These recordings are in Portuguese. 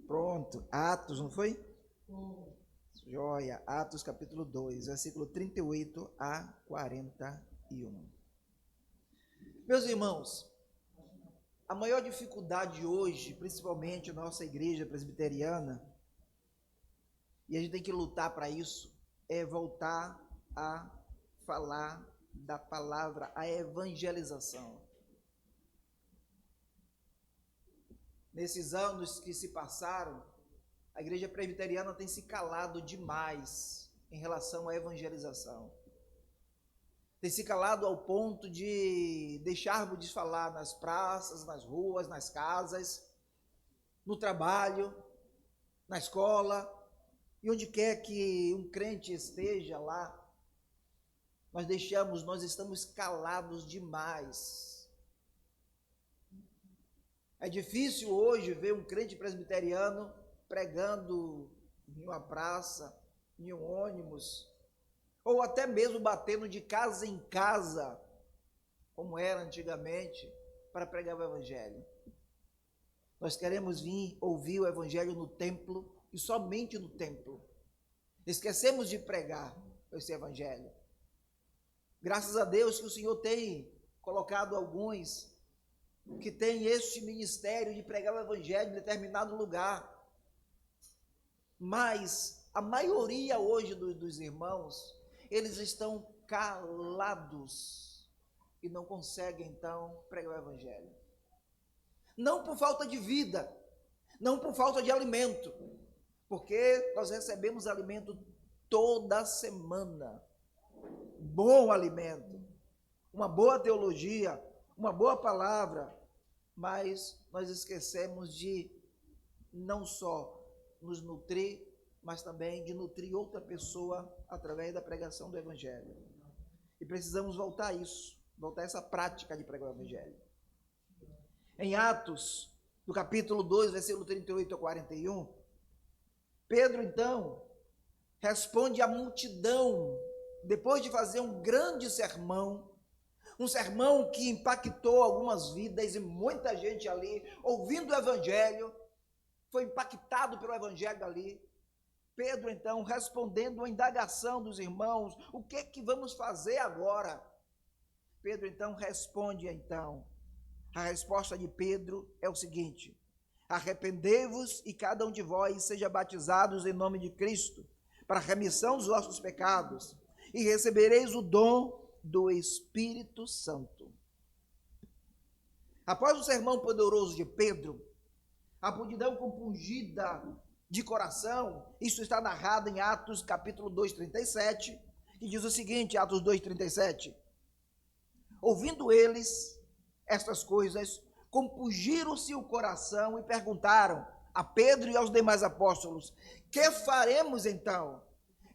Pronto, Atos, não foi? Joia, Atos capítulo 2, versículo 38 a 41. Meus irmãos, a maior dificuldade hoje, principalmente na nossa igreja presbiteriana, e a gente tem que lutar para isso, é voltar a falar da palavra, a evangelização. Nesses anos que se passaram, a igreja presbiteriana tem se calado demais em relação à evangelização. Tem se calado ao ponto de deixarmos de falar nas praças, nas ruas, nas casas, no trabalho, na escola, e onde quer que um crente esteja lá, nós estamos calados demais. É difícil hoje ver um crente presbiteriano pregando em uma praça, em um ônibus, ou até mesmo batendo de casa em casa, como era antigamente, para pregar o evangelho. Nós queremos vir ouvir o evangelho no templo e somente no templo. Esquecemos de pregar esse evangelho. Graças a Deus que o Senhor tem colocado alguns que têm este ministério de pregar o evangelho em determinado lugar. Mas a maioria hoje dos irmãos, eles estão calados e não conseguem então pregar o evangelho. Não por falta de vida, não por falta de alimento, porque nós recebemos alimento toda semana. Bom alimento, uma boa teologia, uma boa palavra, mas nós esquecemos de não só nos nutrir, mas também de nutrir outra pessoa através da pregação do evangelho. E precisamos voltar a isso, voltar a essa prática de pregar o evangelho. Em Atos, no capítulo 2, versículo 38 a 41, Pedro então responde à multidão, depois de fazer um grande sermão, um sermão que impactou algumas vidas e muita gente ali, ouvindo o evangelho, foi impactado pelo evangelho ali. Pedro, então, respondendo à indagação dos irmãos, o que é que vamos fazer agora? Pedro, então, responde, a resposta de Pedro é o seguinte: arrependei-vos e cada um de vós seja batizados em nome de Cristo, para a remissão dos vossos pecados, e recebereis o dom do Espírito Santo. Após o sermão poderoso de Pedro, a multidão compungida de coração, isso está narrado em Atos capítulo 2, 37, que diz o seguinte, Atos 2, 37, ouvindo eles estas coisas, compungiram-se o coração e perguntaram a Pedro e aos demais apóstolos: que faremos então?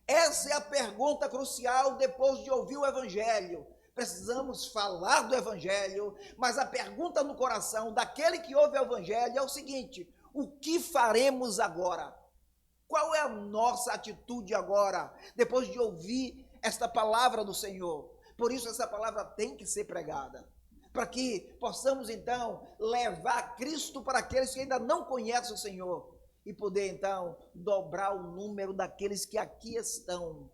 Essa é a pergunta crucial depois de ouvir o evangelho. Precisamos falar do evangelho, mas a pergunta no coração daquele que ouve o evangelho é o seguinte: o que faremos agora? Qual é a nossa atitude agora, depois de ouvir esta palavra do Senhor? Por isso essa palavra tem que ser pregada, para que possamos então levar Cristo para aqueles que ainda não conhecem o Senhor, e poder então dobrar o número daqueles que aqui estão,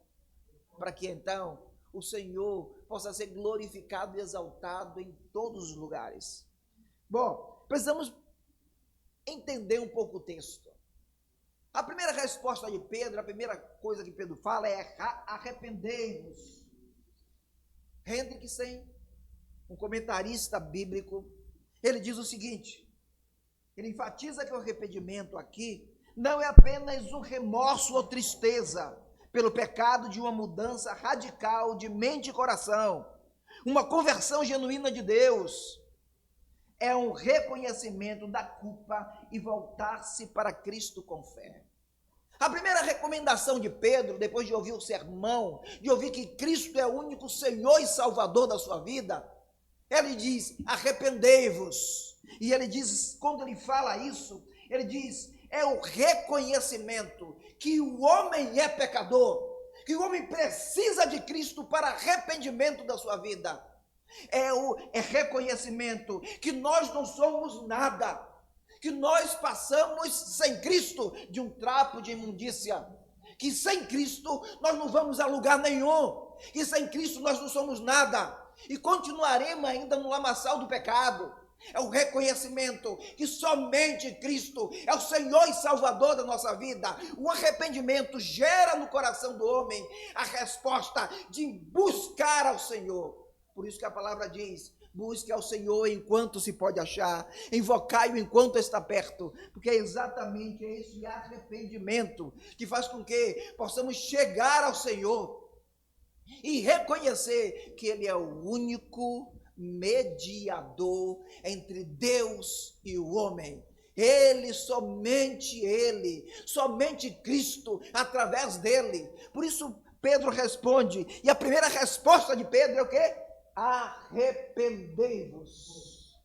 para que então o Senhor possa ser glorificado e exaltado em todos os lugares. Bom, precisamos entender um pouco o texto. A primeira resposta de Pedro, a primeira coisa que Pedro fala é: arrependei-vos. Hendrickson, um comentarista bíblico, ele diz o seguinte, ele enfatiza que o arrependimento aqui não é apenas um remorso ou tristeza pelo pecado de uma mudança radical de mente e coração, uma conversão genuína de Deus, é um reconhecimento da culpa e voltar-se para Cristo com fé. A primeira recomendação de Pedro, depois de ouvir o sermão, de ouvir que Cristo é o único Senhor e Salvador da sua vida, ele diz: arrependei-vos. E ele diz, quando ele fala isso, ele diz, é o reconhecimento que o homem é pecador, que o homem precisa de Cristo para arrependimento da sua vida. é reconhecimento que nós não somos nada, que nós passamos sem Cristo de um trapo de imundícia, que sem Cristo nós não vamos a lugar nenhum, que sem Cristo nós não somos nada, e continuaremos ainda no lamaçal do pecado. É o reconhecimento que somente Cristo é o Senhor e Salvador da nossa vida. O arrependimento gera no coração do homem a resposta de buscar ao Senhor. Por isso que a palavra diz: busque ao Senhor enquanto se pode achar, invocai-o enquanto está perto, porque é exatamente esse arrependimento que faz com que possamos chegar ao Senhor e reconhecer que Ele é o único mediador entre Deus e o homem. Somente Cristo, através dele. Por isso Pedro responde, e a primeira resposta de Pedro é o quê? Arrependei-vos.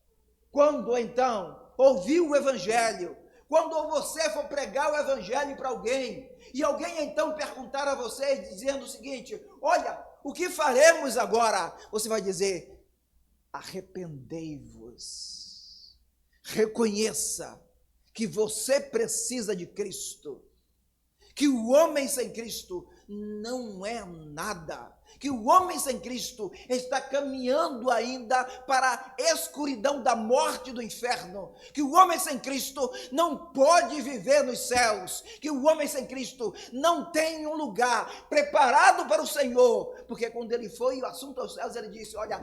Quando então ouviu o evangelho, quando você for pregar o evangelho para alguém, e alguém então perguntar a você, dizendo o seguinte: olha, o que faremos agora? Você vai dizer: arrependei-vos. Reconheça que você precisa de Cristo, que o homem sem Cristo não é nada, que o homem sem Cristo está caminhando ainda para a escuridão da morte do inferno, que o homem sem Cristo não pode viver nos céus, que o homem sem Cristo não tem um lugar preparado para o Senhor, porque quando ele foi o assunto aos céus, ele disse: olha,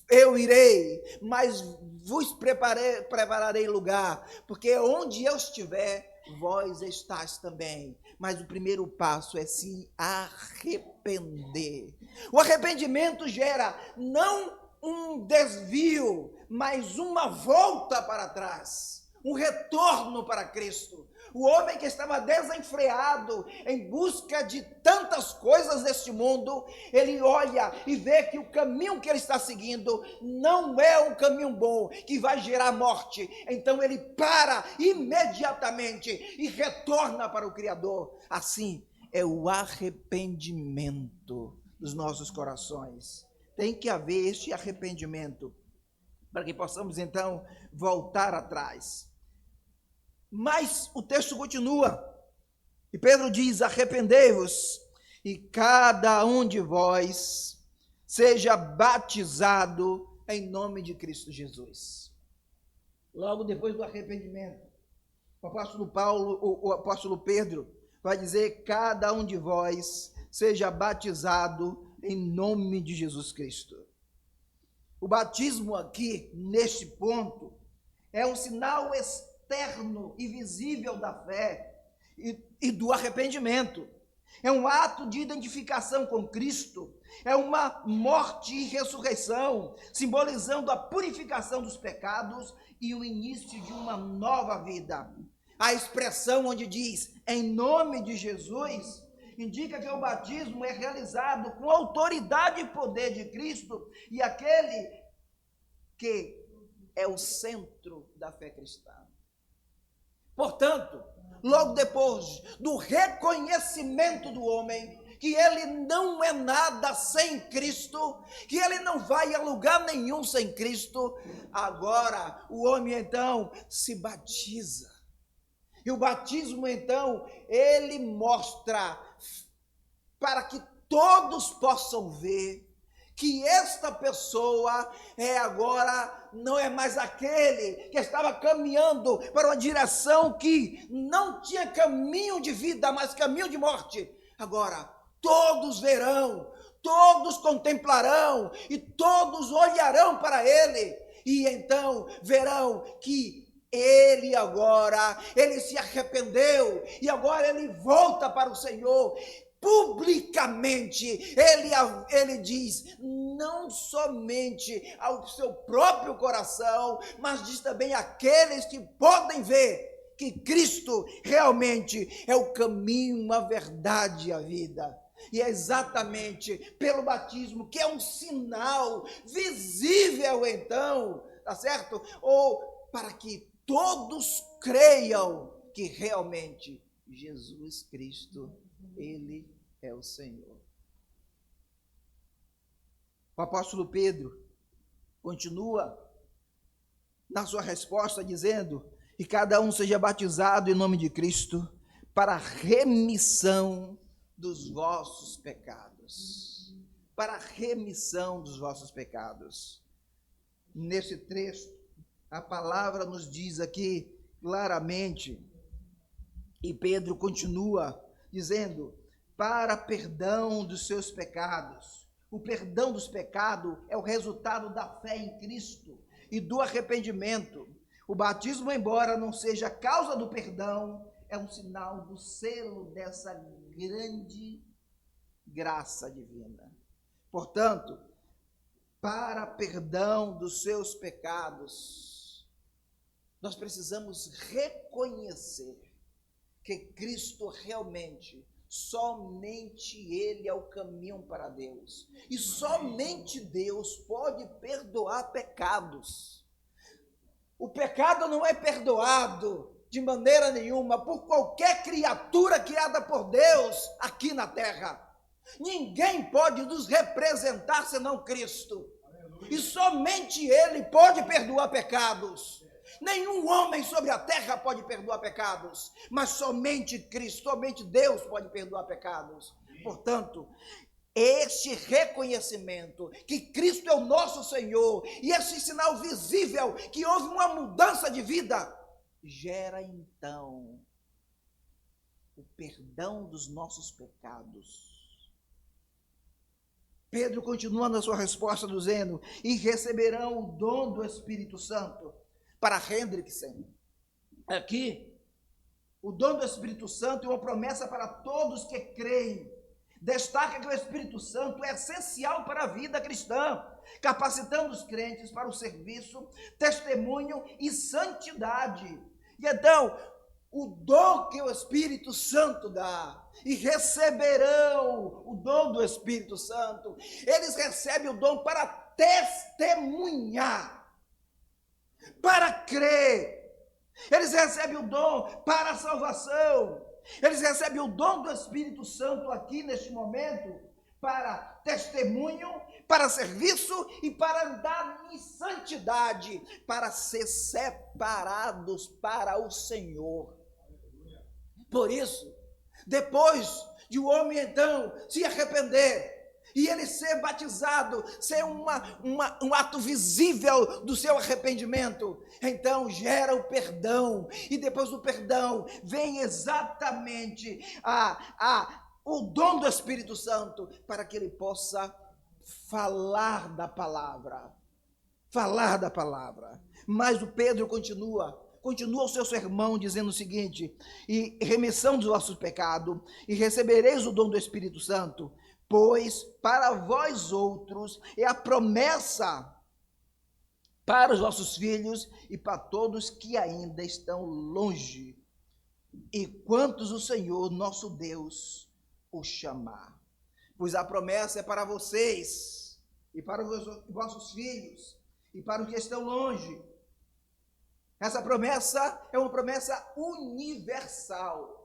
eu irei, mas vos prepararei lugar, porque onde eu estiver, vós estás também. Mas o primeiro passo é se arrepender. O arrependimento gera não um desvio, mas uma volta para trás, um retorno para Cristo. O homem que estava desenfreado em busca de tantas coisas deste mundo, ele olha e vê que o caminho que ele está seguindo não é um caminho bom, que vai gerar morte. Então ele para imediatamente e retorna para o Criador. Assim é o arrependimento dos nossos corações. Tem que haver este arrependimento para que possamos então voltar atrás. Mas o texto continua, e Pedro diz: arrependei-vos, e cada um de vós seja batizado em nome de Cristo Jesus. Logo depois do arrependimento, o apóstolo Pedro vai dizer: cada um de vós seja batizado em nome de Jesus Cristo. O batismo aqui, neste ponto, é um sinal externo e visível da fé e do arrependimento. É um ato de identificação com Cristo, é uma morte e ressurreição, simbolizando a purificação dos pecados e o início de uma nova vida. A expressão onde diz em nome de Jesus indica que o batismo é realizado com autoridade e poder de Cristo, e aquele que é o centro da fé cristã. Portanto, logo depois do reconhecimento do homem, que ele não é nada sem Cristo, que ele não vai a lugar nenhum sem Cristo, agora o homem então se batiza. E o batismo então, ele mostra para que todos possam ver que esta pessoa não é mais aquele que estava caminhando para uma direção que não tinha caminho de vida, mas caminho de morte. Agora, todos verão, todos contemplarão e todos olharão para ele, e então verão que ele se arrependeu, e agora ele volta para o Senhor. Publicamente, ele diz, não somente ao seu próprio coração, mas diz também àqueles que podem ver que Cristo realmente é o caminho, a verdade e a vida. E é exatamente pelo batismo, que é um sinal visível então, tá certo? Ou para que todos creiam que realmente Jesus Cristo, Ele é o Senhor. O apóstolo Pedro continua na sua resposta dizendo: e cada um seja batizado em nome de Cristo para a remissão dos vossos pecados. Para a remissão dos vossos pecados. Nesse trecho, a palavra nos diz aqui claramente, e Pedro continua dizendo: para perdão dos seus pecados. O perdão dos pecados é o resultado da fé em Cristo e do arrependimento. O batismo, embora não seja a causa do perdão, é um sinal do selo dessa grande graça divina. Portanto, para perdão dos seus pecados, nós precisamos reconhecer que Cristo realmente, somente Ele é o caminho para Deus. E somente Deus pode perdoar pecados. O pecado não é perdoado de maneira nenhuma por qualquer criatura criada por Deus aqui na terra. Ninguém pode nos representar senão Cristo. E somente Ele pode perdoar pecados. Nenhum homem sobre a terra pode perdoar pecados, mas somente Cristo, somente Deus pode perdoar pecados. Portanto, este reconhecimento que Cristo é o nosso Senhor e esse sinal visível que houve uma mudança de vida, gera então o perdão dos nossos pecados. Pedro continua na sua resposta dizendo: e receberão o dom do Espírito Santo. Para Hendrickson, aqui, o dom do Espírito Santo é uma promessa para todos que creem. Destaca que o Espírito Santo é essencial para a vida cristã, capacitando os crentes para o serviço, testemunho e santidade. E então, o dom que o Espírito Santo dá, e receberão o dom do Espírito Santo, eles recebem o dom para testemunhar, para crer. Eles recebem o dom para a salvação. Eles recebem o dom do Espírito Santo aqui neste momento para testemunho, para serviço e para andar em santidade, para ser separados para o Senhor. Por isso, depois de o homem então se arrepender e ele ser batizado, ser um ato visível do seu arrependimento, então gera o perdão, e depois do perdão vem exatamente o dom do Espírito Santo, para que ele possa falar da palavra. Mas o Pedro continua o seu sermão dizendo o seguinte: e remissão dos vossos pecados, e recebereis o dom do Espírito Santo, pois para vós outros é a promessa para os vossos filhos e para todos que ainda estão longe, e quantos o Senhor nosso Deus o chamar. Pois a promessa é para vocês, e para os vossos filhos, e para os que estão longe. Essa promessa é uma promessa universal.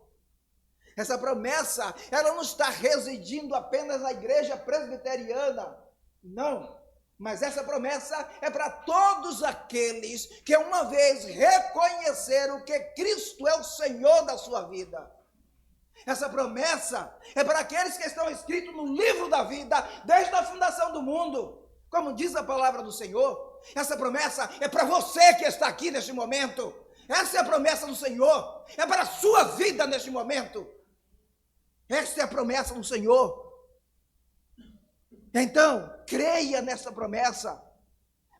Essa promessa, ela não está residindo apenas na igreja presbiteriana, não. Mas essa promessa é para todos aqueles que uma vez reconheceram que Cristo é o Senhor da sua vida. Essa promessa é para aqueles que estão escritos no livro da vida, desde a fundação do mundo. Como diz a palavra do Senhor, essa promessa é para você que está aqui neste momento. Essa é a promessa do Senhor, é para a sua vida neste momento. Esta é a promessa do Senhor. Então, creia nessa promessa.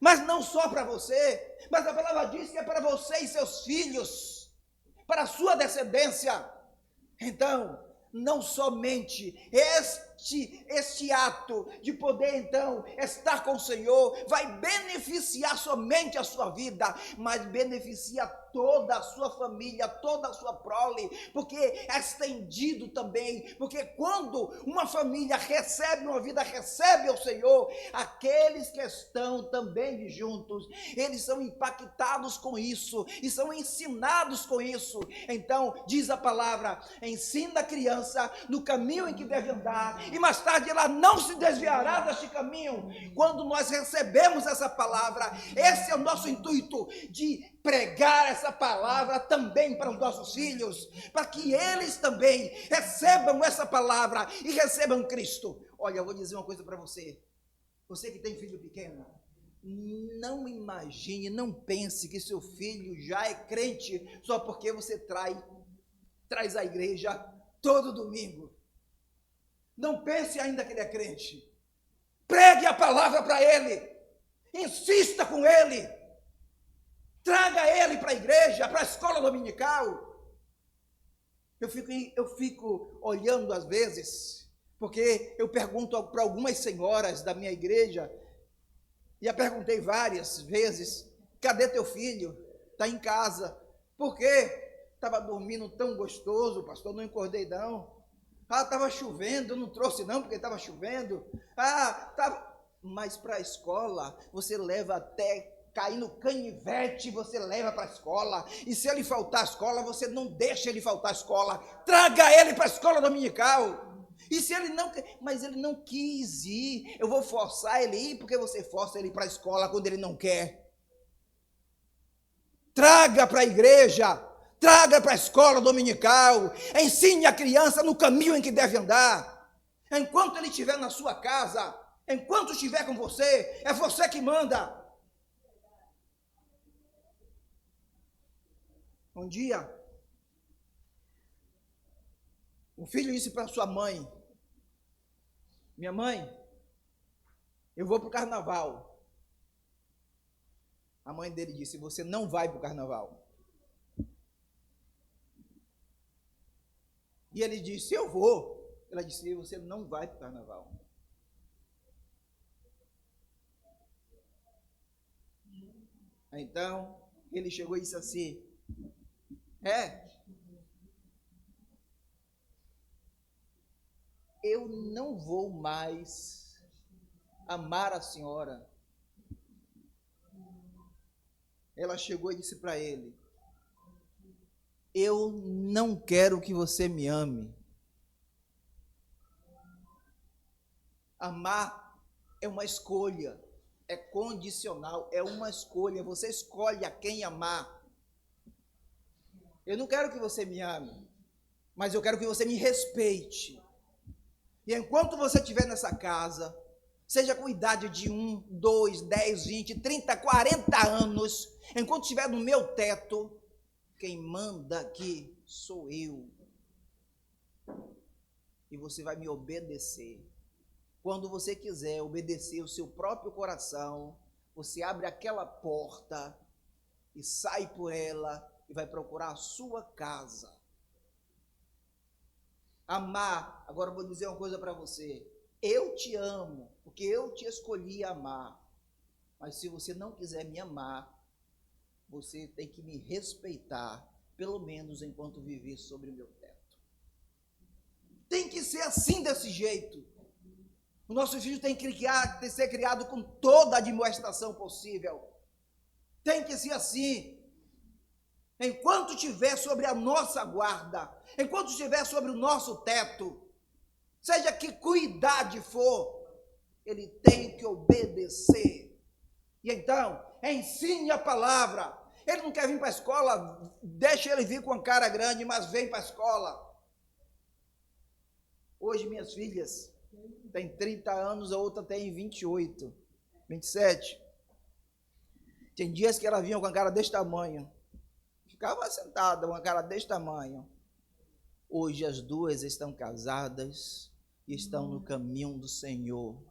Mas não só para você, mas a palavra diz que é para você e seus filhos, para a sua descendência. Então, não somente este ato de poder então estar com o Senhor vai beneficiar somente a sua vida, mas beneficia toda a sua família, toda a sua prole, porque é estendido também, porque quando uma família recebe uma vida, recebe o Senhor, aqueles que estão também juntos, eles são impactados com isso, e são ensinados com isso. Então, diz a palavra, ensina a criança no caminho em que deve andar, e mais tarde ela não se desviará deste caminho. Quando nós recebemos essa palavra, esse é o nosso intuito, de pregar essa palavra também para os nossos filhos, para que eles também recebam essa palavra e recebam Cristo. Olha, eu vou dizer uma coisa para você, você que tem filho pequeno, não imagine, não pense que seu filho já é crente só porque você traz à igreja todo domingo. Não pense ainda que ele é crente. Pregue a palavra para ele, insista com ele, traga ele para a igreja, para a escola dominical. Eu fico olhando às vezes, porque eu pergunto para algumas senhoras da minha igreja, já perguntei várias vezes, cadê teu filho? Está em casa. Por quê? Estava dormindo tão gostoso, pastor, não acordei não. Estava chovendo, eu não trouxe não, porque estava chovendo. Mas para a escola, você leva até cair no canivete, você leva para a escola. E se ele faltar à escola, você não deixa ele faltar à escola. Traga ele para a escola dominical. E se ele não, mas ele não quis ir, eu vou forçar ele a ir, porque você força ele para a escola quando ele não quer. Traga para a igreja, traga para a escola dominical, ensine a criança no caminho em que deve andar. Enquanto ele estiver na sua casa, enquanto estiver com você, é você que manda. Um dia, um filho disse para sua mãe: minha mãe, eu vou para o carnaval. A mãe dele disse: você não vai para o carnaval. E ele disse: eu vou. Ela disse: você não vai para o carnaval. Então, ele chegou e disse assim: eu não vou mais amar a senhora. Ela chegou e disse para ele: eu não quero que você me ame. Amar é uma escolha, é condicional, é uma escolha, você escolhe a quem amar. Eu não quero que você me ame, mas eu quero que você me respeite. E enquanto você estiver nessa casa, seja com idade de 1, 2, 10, 20, 30, 40 anos, enquanto estiver no meu teto, quem manda aqui sou eu. E você vai me obedecer. Quando você quiser obedecer o seu próprio coração, você abre aquela porta e sai por ela e vai procurar a sua casa. Amar, agora eu vou dizer uma coisa para você. Eu te amo, porque eu te escolhi amar. Mas se você não quiser me amar, você tem que me respeitar, pelo menos enquanto viver sobre o meu teto. Tem que ser assim, desse jeito. O nosso filho tem que ser criado com toda a admoestação possível. Tem que ser assim. Enquanto estiver sobre a nossa guarda, enquanto estiver sobre o nosso teto, seja que cuidade for, ele tem que obedecer. E então, ensine a palavra. Ele não quer vir para a escola, deixa ele vir com a cara grande, mas vem para a escola. Hoje minhas filhas têm 30 anos, a outra tem 28, 27. Tem dias que ela vinha com a cara desse tamanho. Ficava sentada, uma cara desse tamanho. Hoje as duas estão casadas e estão no caminho do Senhor.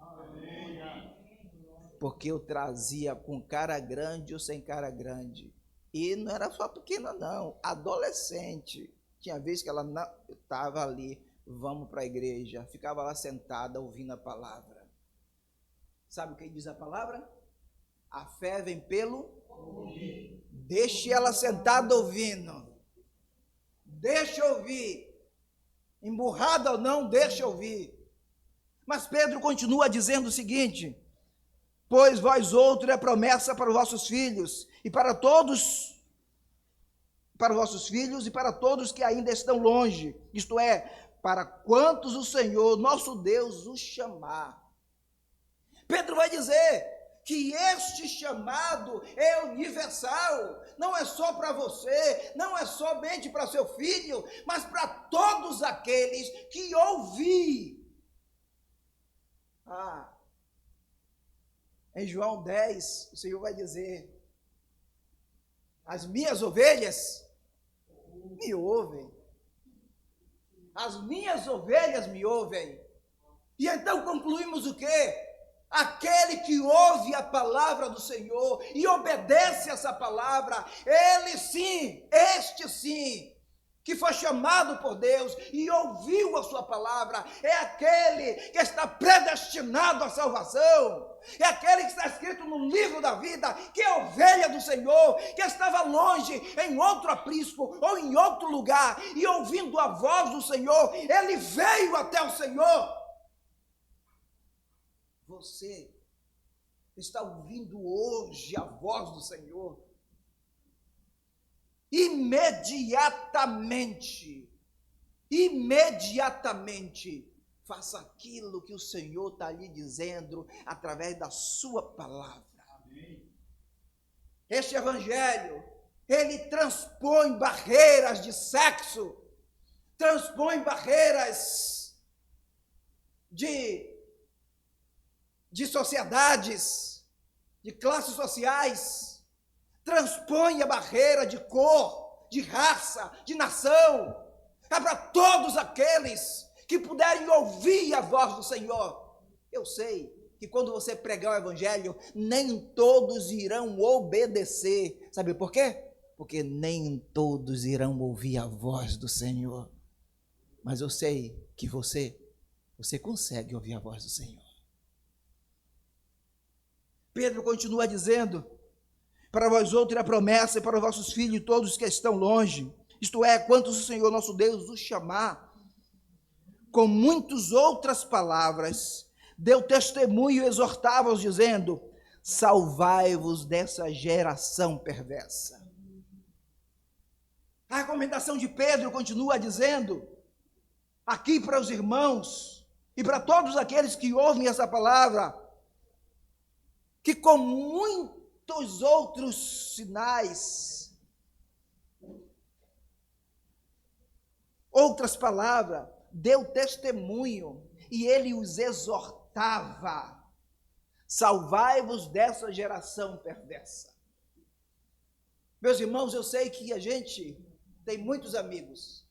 Porque eu trazia com cara grande ou sem cara grande. E não era só pequena não, adolescente. Tinha vez que ela estava ali, vamos para a igreja, ficava lá sentada ouvindo a palavra. Sabe o que diz a palavra? A fé vem pelo ouvir. Deixe ela sentada ouvindo. Deixa ouvir. Emburrada ou não, deixa ouvir. Mas Pedro continua dizendo o seguinte: pois vós outro é promessa para os vossos filhos e para todos, para os vossos filhos e para todos que ainda estão longe, isto é, para quantos o Senhor, nosso Deus, os chamar. Pedro vai dizer que este chamado é universal, não é só para você, não é somente para seu filho, mas para todos aqueles que ouvir. Em João 10, o Senhor vai dizer: as minhas ovelhas me ouvem. As minhas ovelhas me ouvem. E então concluímos o quê? Aquele que ouve a palavra do Senhor e obedece essa palavra, ele sim, este sim, que foi chamado por Deus e ouviu a sua palavra, é aquele que está predestinado à salvação, é aquele que está escrito no livro da vida, que é ovelha do Senhor, que estava longe, em outro aprisco ou em outro lugar, e ouvindo a voz do Senhor, ele veio até o Senhor. Você está ouvindo hoje a voz do Senhor? Imediatamente, faça aquilo que o Senhor está lhe dizendo através da sua palavra. Amém. Este evangelho, ele transpõe barreiras de sexo, transpõe barreiras de sociedades, de classes sociais, transpõe a barreira de cor, de raça, de nação. É para todos aqueles que puderem ouvir a voz do Senhor. Eu sei que quando você pregar o evangelho, nem todos irão obedecer. Sabe por quê? Porque nem todos irão ouvir a voz do Senhor. Mas eu sei que você consegue ouvir a voz do Senhor. Pedro continua dizendo: para vós outros é a promessa, e para os vossos filhos todos que estão longe, isto é, quantos o Senhor nosso Deus os chamar. Com muitas outras palavras, deu testemunho e exortava-os, dizendo: salvai-vos dessa geração perversa. A recomendação de Pedro continua dizendo, aqui para os irmãos, e para todos aqueles que ouvem essa palavra, que com muitos outros sinais, outras palavras, deu testemunho, e ele os exortava: salvai-vos dessa geração perversa. Meus irmãos, eu sei que a gente tem muitos amigos,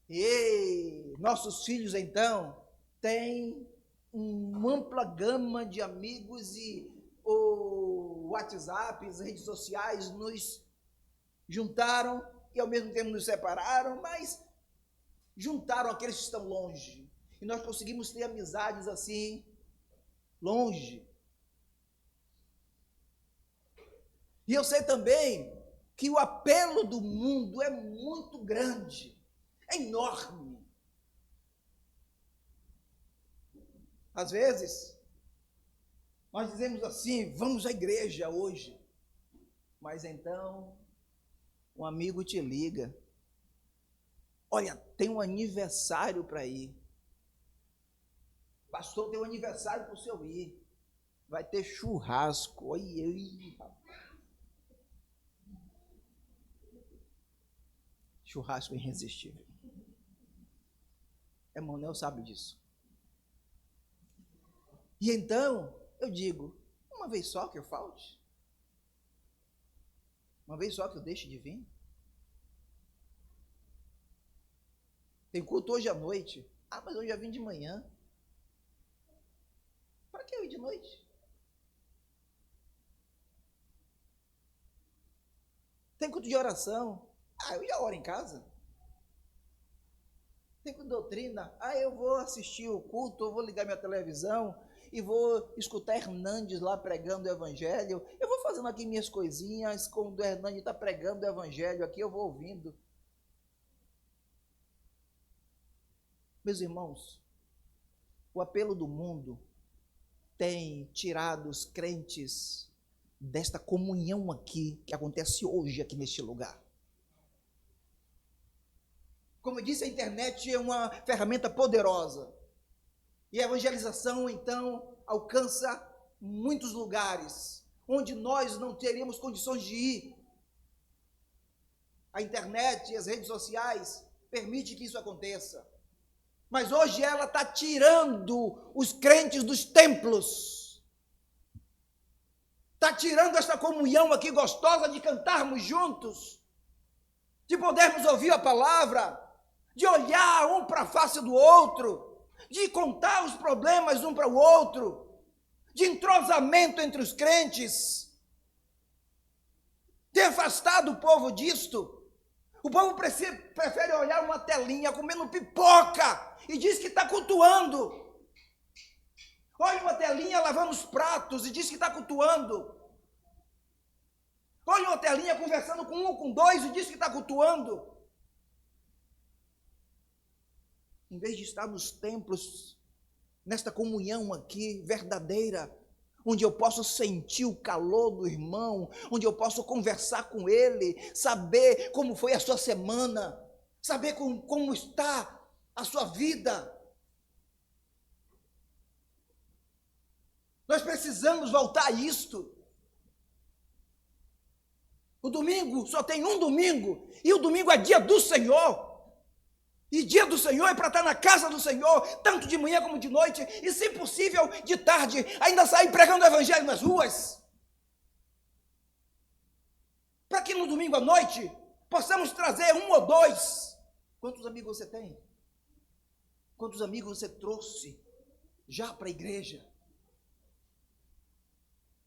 e nossos filhos então têm uma ampla gama de amigos, e o WhatsApp, as redes sociais nos juntaram e ao mesmo tempo nos separaram, mas juntaram aqueles que estão longe, e nós conseguimos ter amizades assim, longe. E eu sei também que o apelo do mundo é muito grande, é enorme. Às vezes, nós dizemos assim: vamos à igreja hoje, mas então um amigo te liga: olha, tem um aniversário para ir. Pastor, tem um aniversário para o senhor ir. Vai ter churrasco. Oi, churrasco irresistível. Emanuel sabe disso. E então, eu digo: uma vez só que eu falte? Uma vez só que eu deixe de vir? Tem culto hoje à noite. Mas eu já vim de manhã. Para que eu ir de noite? Tem culto de oração. Eu já oro em casa. Tem culto de doutrina. Eu vou assistir o culto, eu vou ligar minha televisão e vou escutar Hernandes lá pregando o evangelho. Eu vou fazendo aqui minhas coisinhas, quando o Hernandes está pregando o evangelho aqui, eu vou ouvindo. Meus irmãos, o apelo do mundo tem tirado os crentes desta comunhão aqui, que acontece hoje aqui neste lugar. Como eu disse, a internet é uma ferramenta poderosa. E a evangelização, então, alcança muitos lugares onde nós não teríamos condições de ir. A internet e as redes sociais permitem que isso aconteça. Mas hoje ela está tirando os crentes dos templos. Está tirando essa comunhão aqui gostosa de cantarmos juntos, de podermos ouvir a palavra, de olhar um para a face do outro, de contar os problemas um para o outro, de entrosamento entre os crentes. Tem afastado o povo disto. O povo prefere olhar uma telinha comendo pipoca e diz que está cultuando. Olha uma telinha lavando os pratos e diz que está cultuando. Olha uma telinha conversando com um, com dois e diz que está cultuando. Em vez de estar nos templos, nesta comunhão aqui verdadeira, onde eu posso sentir o calor do irmão, onde eu posso conversar com ele, saber como foi a sua semana, saber como está a sua vida. Nós precisamos voltar a isto. O domingo só tem um domingo, e o domingo é dia do Senhor. E dia do Senhor é para estar na casa do Senhor, tanto de manhã como de noite, e se possível de tarde, ainda sair pregando o evangelho nas ruas. Para que no domingo à noite possamos trazer um ou dois. Quantos amigos você tem? Quantos amigos você trouxe já para a igreja?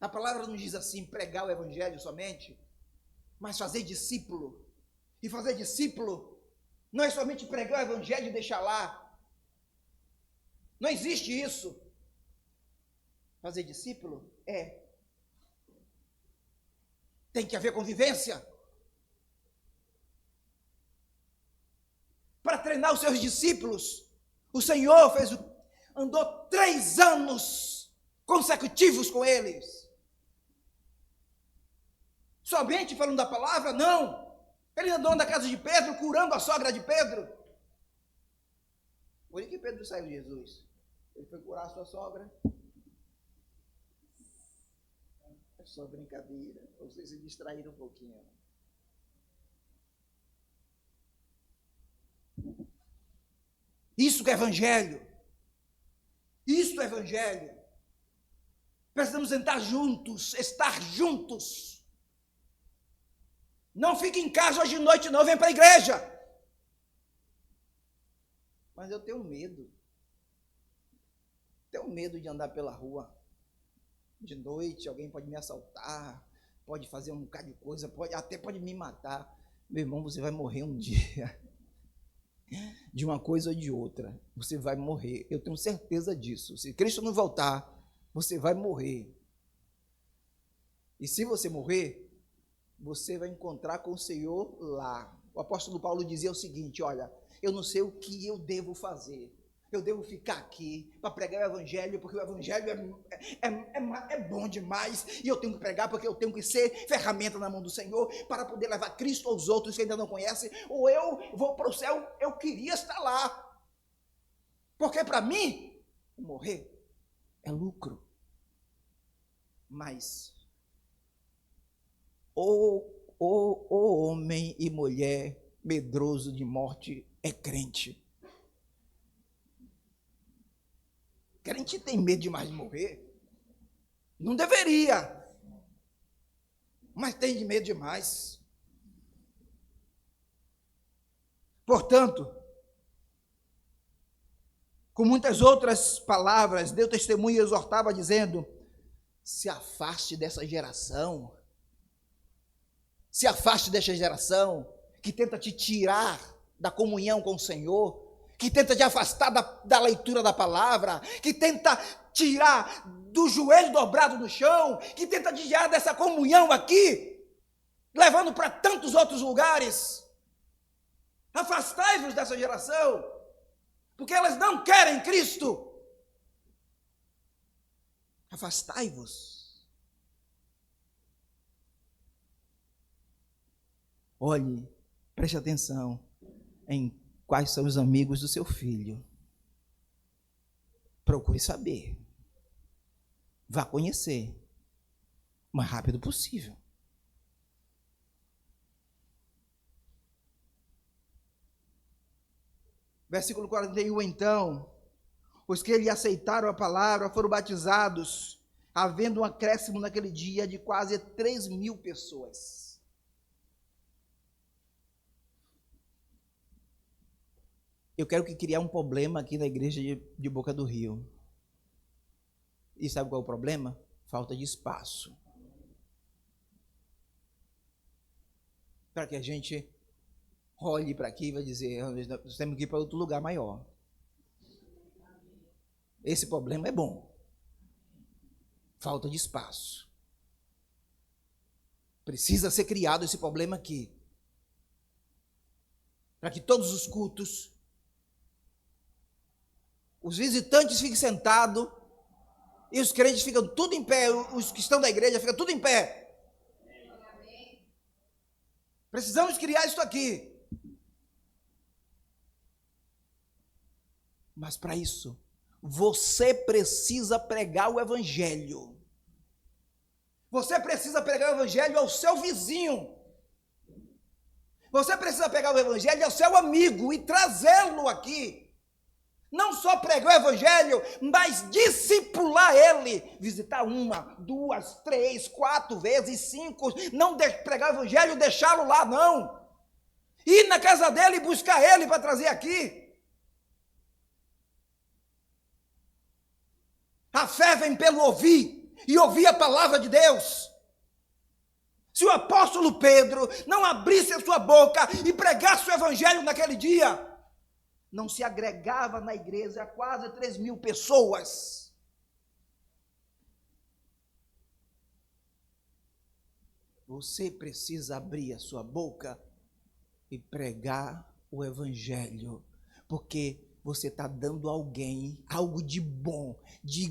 A palavra nos diz assim, pregar o evangelho somente, mas fazer discípulo. E fazer discípulo não é somente pregar o evangelho e deixar lá. Não existe isso. Fazer discípulo tem que haver convivência. Para treinar os seus discípulos, o Senhor andou 3 anos consecutivos com eles. Somente falando da palavra? Não. Ele andou na casa de Pedro, curando a sogra de Pedro. Por isso que Pedro saiu de Jesus. Ele foi curar a sua sogra. É só brincadeira. Vocês se distraíram um pouquinho. Isso que é evangelho. Isso é evangelho. Precisamos estar juntos. Não fique em casa hoje de noite, não, vem para a igreja. Mas eu tenho medo. Tenho medo de andar pela rua. De noite, alguém pode me assaltar, pode fazer um bocado de coisa, até pode me matar. Meu irmão, você vai morrer um dia. De uma coisa ou de outra. Você vai morrer. Eu tenho certeza disso. Se Cristo não voltar, você vai morrer. E se você morrer, você vai encontrar com o Senhor lá. O apóstolo Paulo dizia o seguinte, olha, eu não sei o que eu devo fazer. Eu devo ficar aqui para pregar o evangelho, porque o evangelho é bom demais, e eu tenho que pregar porque eu tenho que ser ferramenta na mão do Senhor para poder levar Cristo aos outros que ainda não conhecem, ou eu vou para o céu, eu queria estar lá. Porque para mim, morrer é lucro. Mas o homem e mulher medroso de morte é crente. Crente tem medo demais de morrer? Não deveria, mas tem de medo demais. Portanto, com muitas outras palavras, deu testemunho e exortava dizendo, se afaste dessa geração. Se afaste dessa geração que tenta te tirar da comunhão com o Senhor, que tenta te afastar da leitura da palavra, que tenta tirar do joelho dobrado no chão, que tenta te tirar dessa comunhão aqui, levando para tantos outros lugares. Afastai-vos dessa geração, porque elas não querem Cristo. Afastai-vos. Olhe, preste atenção em quais são os amigos do seu filho. Procure saber. Vá conhecer. O mais rápido possível. Versículo 41, então, os que lhe aceitaram a palavra foram batizados, havendo um acréscimo naquele dia de quase 3.000 pessoas. Eu quero criar um problema aqui na igreja de Boca do Rio. E sabe qual é o problema? Falta de espaço. Para que a gente olhe para aqui e vai dizer, nós temos que ir para outro lugar maior. Esse problema é bom. Falta de espaço. Precisa ser criado esse problema aqui. Para que todos os cultos, os visitantes fiquem sentados e os crentes ficam tudo em pé, os que estão da igreja ficam tudo em pé. Precisamos criar isso aqui. Mas para isso, você precisa pregar o evangelho. Você precisa pregar o evangelho ao seu vizinho. Você precisa pegar o evangelho ao seu amigo e trazê-lo aqui. Não só pregar o evangelho, mas discipular ele. Visitar 1, 2, 3, 4 vezes, 5. Não pregar o evangelho e deixá-lo lá, não. Ir na casa dele e buscar ele para trazer aqui. A fé vem pelo ouvir, e ouvir a palavra de Deus. Se o apóstolo Pedro não abrisse a sua boca e pregasse o evangelho naquele dia, não se agregava na igreja quase 3.000 pessoas. Você precisa abrir a sua boca e pregar o evangelho, porque você está dando a alguém algo de bom, de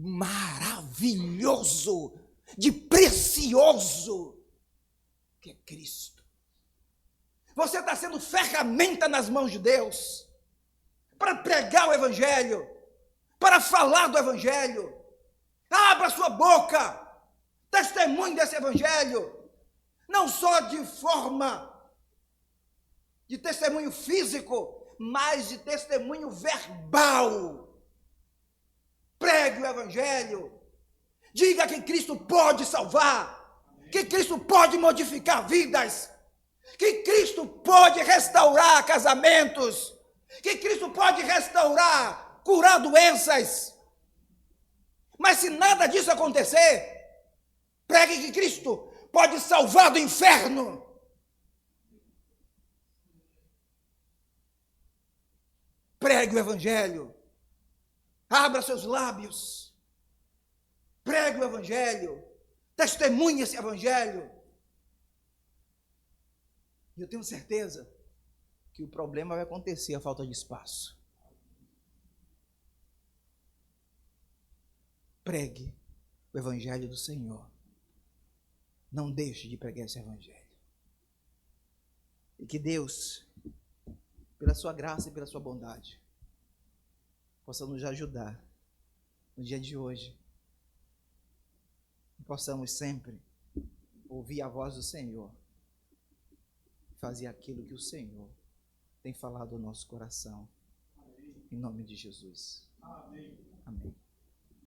maravilhoso, de precioso, que é Cristo. Você está sendo ferramenta nas mãos de Deus, para pregar o evangelho, para falar do evangelho. Abra sua boca, testemunhe desse evangelho, não só de forma de testemunho físico, mas de testemunho verbal. Pregue o evangelho. Diga que Cristo pode salvar, que Cristo pode modificar vidas, que Cristo pode restaurar casamentos, que Cristo pode restaurar, curar doenças. Mas se nada disso acontecer, pregue que Cristo pode salvar do inferno. Pregue o evangelho. Abra seus lábios. Pregue o evangelho. Testemunhe esse evangelho. E eu tenho certeza que o problema vai acontecer, a falta de espaço. Pregue o evangelho do Senhor. Não deixe de pregar esse evangelho. E que Deus, pela sua graça e pela sua bondade, possa nos ajudar no dia de hoje. E possamos sempre ouvir a voz do Senhor, fazer aquilo que o Senhor tem falado ao nosso coração. Em nome de Jesus. Amém. Amém.